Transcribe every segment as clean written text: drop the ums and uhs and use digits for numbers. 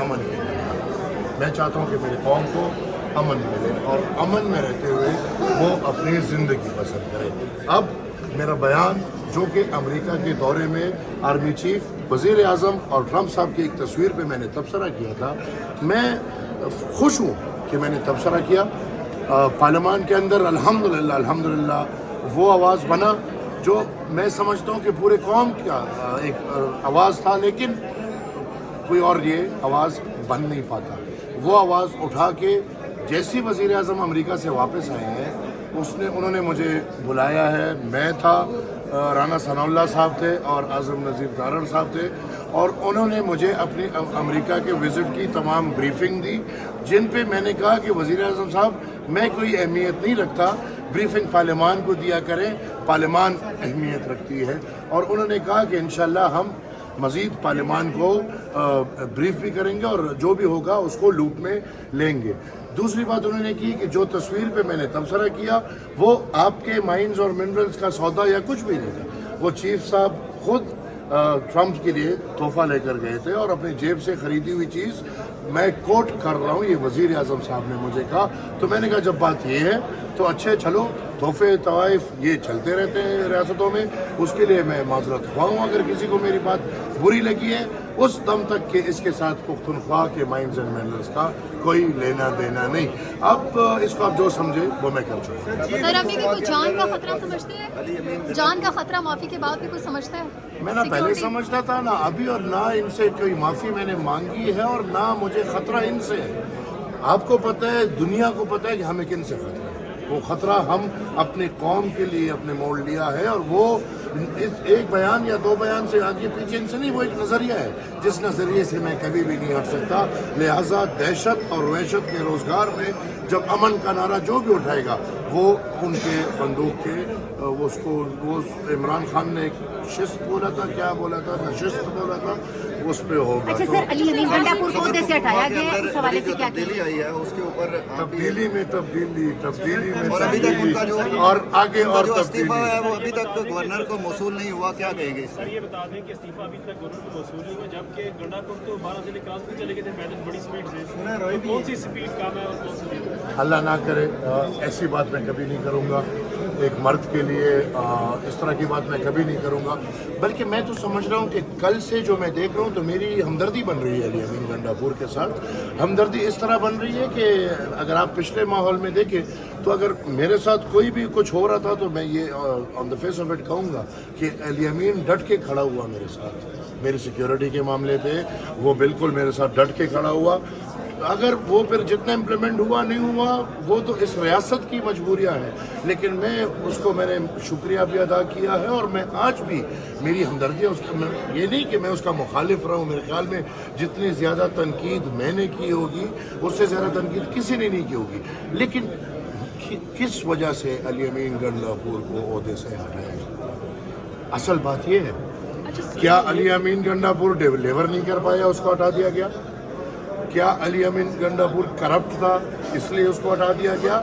امن کے لیے میں چاہتا ہوں کہ میری قوم کو امن ملے اور امن میں رہتے ہوئے وہ اپنی زندگی بسر کرے. اب میرا بیان جو کہ امریکہ کے دورے میں آرمی چیف, وزیر اعظم اور ٹرمپ صاحب کی ایک تصویر پہ میں نے تبصرہ کیا تھا, میں خوش ہوں کہ میں نے تبصرہ کیا. پارلیمان کے اندر الحمدللہ وہ آواز بنا جو میں سمجھتا ہوں کہ پورے قوم کا ایک آواز تھا, لیکن کوئی اور یہ آواز بن نہیں پاتا. وہ آواز اٹھا کے جیسی وزیر اعظم امریکہ سے واپس آئے ہیں انہوں نے مجھے بلایا ہے. میں تھا, رانا ثناء اللہ صاحب تھے اور اعظم نذیر دارڑ صاحب تھے, اور انہوں نے مجھے اپنی امریکہ کے وزٹ کی تمام بریفنگ دی, جن پہ میں نے کہا کہ وزیر اعظم صاحب میں کوئی اہمیت نہیں رکھتا, بریفنگ پارلیمان کو دیا کریں, پارلیمان اہمیت رکھتی ہے. اور انہوں نے کہا کہ انشاءاللہ ہم مزید پارلیمان کو بریف بھی کریں گے اور جو بھی ہوگا اس کو لوپ میں لیں گے. دوسری بات انہوں نے کی کہ جو تصویر پہ میں نے تبصرہ کیا وہ آپ کے مائنز اور منرلز کا سودا یا کچھ بھی نہیں تھا. وہ چیف صاحب خود ٹرمپ کے لیے تحفہ لے کر گئے تھے اور اپنی جیب سے خریدی ہوئی چیز, میں کوٹ کر رہا ہوں, یہ وزیر اعظم صاحب نے مجھے کہا. تو میں نے کہا جب بات یہ ہے تو اچھے چلو, تحفے طوائف یہ چلتے رہتے ہیں ریاستوں میں, اس کے لیے میں معذرت خواہ ہوں اگر کسی کو میری بات بری لگی ہے, اس دم تک کہ اس کے ساتھ پختونخوا کے مائنز اینڈ منرلز کا کوئی لینا دینا نہیں. اب اس کو آپ جو سمجھے وہ میں کر چکا ہوں. سر ابھی بھی کوئی جان کا خطرہ سمجھتے ہیں؟ جان کا خطرہ معافی کے بعد بھی کوئی سمجھتا ہے؟ میں نہ پہلے سمجھتا تھا, نہ ابھی, اور نہ ان سے کوئی معافی میں نے مانگی ہے اور نہ مجھے خطرہ ان سے ہے. آپ کو پتہ ہے, دنیا کو پتہ ہے کہ ہمیں کن سے خطرہ ہے. وہ خطرہ ہم اپنے قوم کے لیے اپنے موڑ لیا ہے, اور وہ ایک بیان یا دو بیان سے آگے پیچھے ان سے نہیں, وہ ایک نظریہ ہے جس نظریے سے میں کبھی بھی نہیں ہٹ سکتا. لہٰذا دہشت اور وحشت کے روزگار میں جب امن کا نعرہ جو بھی اٹھائے گا وہ ان کے بندوق کے وہ عمران خان نے ایک شست بولا تھا, کیا بولا تھا, نشست بولا تھا, اس پہ ہوگا. اچھا سر, علی امین گنڈا پور کو عہدے سے ہٹایا گیا ہے, اس حوالے سے کیا تبدیلی آئی ہے اس کے اوپر تبدیلی میں تبدیلی اور ابھی تک ان کا جو اور آگے اور استعفیٰ ہے وہ ابھی تک گورنر کو موصول نہیں ہوا, کیا کہے گے؟ سر یہ بتا دیں کہ استعفیٰ ابھی تک گورنر کو موصول نہیں ہوا, جبکہ گنڈا پور تو 12 ضلع کراس بھی چلے گئے تھے پیدل بڑی سپیڈ سے. کون سی سپیڈ کام ہے اور کون سی؟ اللہ نہ کرے ایسی بات میں کبھی نہیں کروں گا. ایک مرد کے لیے اس طرح کی بات میں کبھی نہیں کروں گا. بلکہ میں تو سمجھ رہا ہوں کہ کل سے جو میں دیکھ رہا ہوں تو میری ہمدردی بن رہی ہے علی امین گنڈا پور کے ساتھ. ہمدردی اس طرح بن رہی ہے کہ اگر آپ پچھلے ماحول میں دیکھیں تو اگر میرے ساتھ کوئی بھی کچھ ہو رہا تھا تو میں یہ آن دا فیس آف اٹ کہوں گا کہ علی امین ڈٹ کے کھڑا ہوا میرے ساتھ. میری سیکیورٹی کے معاملے پہ وہ بالکل میرے ساتھ ڈٹ کے کھڑا ہوا. اگر وہ پھر جتنا امپلیمنٹ ہوا نہیں ہوا وہ تو اس ریاست کی مجبوریاں ہیں, لیکن میں نے شکریہ بھی ادا کیا ہے, اور میں آج بھی میری ہمدردی ہے اس کا. یہ نہیں کہ میں اس کا مخالف رہا ہوں, میرے خیال میں جتنی زیادہ تنقید میں نے کی ہوگی اس سے زیادہ تنقید کسی نے نہیں کی ہوگی. لیکن کس وجہ سے علی امین گنڈا پور کو عہدے سے ہٹایا گیا؟ اصل بات یہ ہے, کیا علی امین گنڈا پور ڈیلیور نہیں کر پایا اس کو ہٹا دیا گیا؟ کیا علی امین گنڈا پور کرپٹ تھا اس لیے اس کو ہٹا دیا گیا؟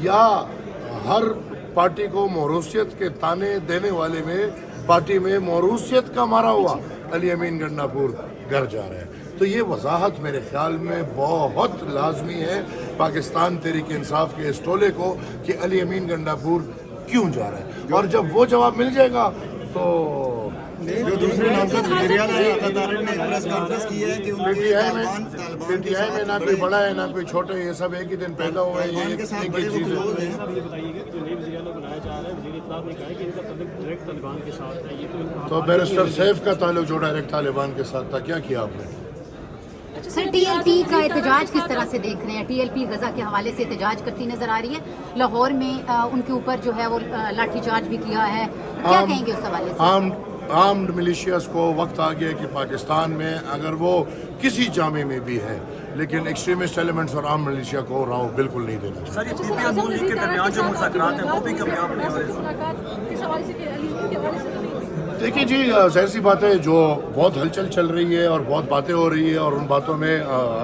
یا ہر پارٹی کو موروثیت کے تانے دینے والے میں پارٹی میں موروثیت کا مارا ہوا علی امین گنڈا پور گھر جا رہا ہے؟ تو یہ وضاحت میرے خیال میں بہت لازمی ہے پاکستان تحریک انصاف کے اس ٹولے کو کہ علی امین گنڈا پور کیوں جا رہا ہے. اور جب وہ جواب مل جائے گا تو جو دوسرے نامزد وزیراعلیٰ ہیں عطا طارق نے پریس کانفرنس کی ہے کہ ان کے پی ٹی آئی میں نہ کوئی بڑا ہے نہ کوئی چھوٹا ہے, یہ سب ایک ہی دن پیدا ہوئے ہیں, یہ ایک ہی چیز ہے. سر یہ بتائیے گا کہ جو نئے وزیر اعلیٰ بنایا جا رہا ہے, وزیر اطلاع نے کہا ہے کہ ان کا تعلق ڈائریکٹ طالبان کے ساتھ ہے. یہ تو بیرسٹر سیف کا تعلق جو ڈائریکٹ طالبان کے ساتھ تھا, کیا کیا آپ نے؟ سر ٹی ایل پی کا احتجاج کس طرح سے دیکھ رہے ہیں؟ ٹی ایل پی غزہ کے حوالے سے احتجاج کرتی نظر آ رہی ہے. لاہور میں ان کے اوپر جو ہے وہ لاٹھی چارج بھی کیا ہے, کیا کہیں گے اس حوالے سے؟ آرمڈ ملیشیاز کو وقت آ گیا کہ پاکستان میں اگر وہ کسی جامع میں بھی ہے لیکن ایکسٹریمسٹ ایلیمنٹس اور عام ملیشیا کو راؤ بالکل نہیں دینا چاہیے. سر یہ پی پی اور نون لیگ کے درمیان جو مذاکرات ہیں وہ بھی کامیاب نہیں ہو رہے. دیکھیے جی, ظاہر سی بات ہے جو بہت ہلچل چل رہی ہے اور بہت باتیں ہو رہی ہے, اور ان باتوں میں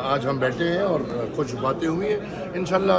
آج ہم بیٹھے ہیں اور کچھ باتیں ہوئی ہیں. انشاءاللہ